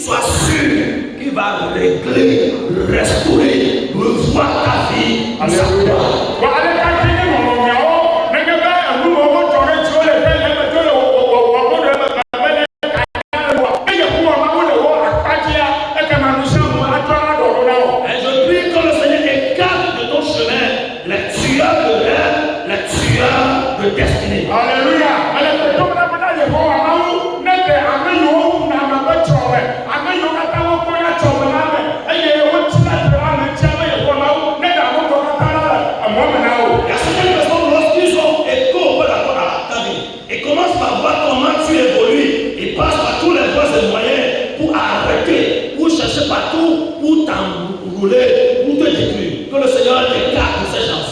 sois sûr qu'il va régler, restaurer, revoir ta vie. Alléluia. Et je prie que le Seigneur écarte de ton chemin les tueurs de rêve, les tueurs de destinée. Alléluia. Il y a certaines personnes, lorsqu'ils ont écho par rapport à ta vie et commencent par voir comment tu évolues, ils passent par tous les voies et moyens pour arrêter, pour chercher partout, pour t'enrouler, pour te détruire. Que le Seigneur t'écarte de ces gens.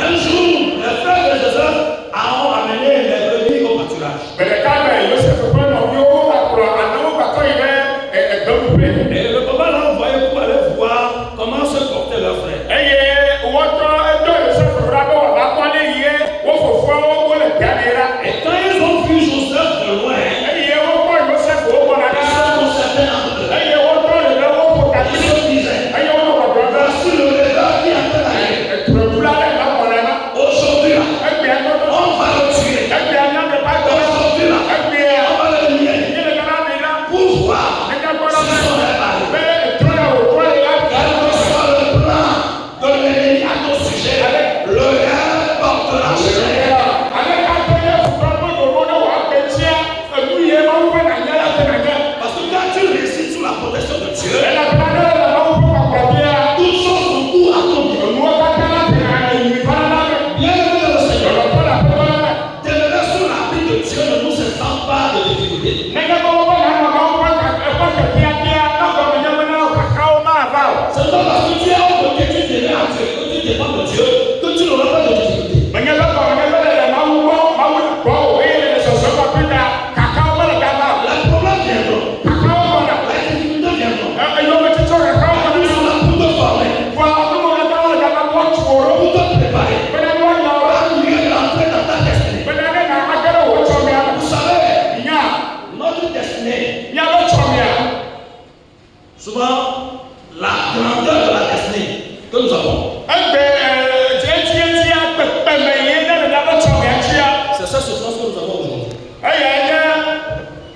Un jour, les frères de Joseph ont amené les brebis au pâturage. Et le papa l'a envoyé pour aller voir comment se portait leur frère. Et quand ils ont vu Joseph de loin, ils se concertaient entre eux. Ils se disaient, voici le leader qui est en train d'arriver. Aujourd'hui, là, on va le tuer. Aujourd'hui, là, on va le lier pour voir si son rêve arrive. Quel que soit le plan de l'ennemi à ton sujet, le rêve portera chair. Parce que quand tu résides sous la protection de Dieu, toutes choses concourent à ton bien. Bien-aimé dans le Seigneur, demeurer sous l'abri de Dieu ne nous installe pas de difficultés. C'est pas parce que tu es homme que tu demeures à Dieu, que tu dépends de Dieu, que tu n'auras pas de difficultés. Les problèmes viendront, les difficultés viendront. Nous sommes là pour te former, pour te préparer, à mieux rentrer dans ta destinée. Vous savez, notre destinée, souvent, la grandeur de la destinée que nous avons, c'est cette souffrance que nous avons aujourd'hui.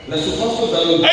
Les souffrances que vous avez aujourd'hui.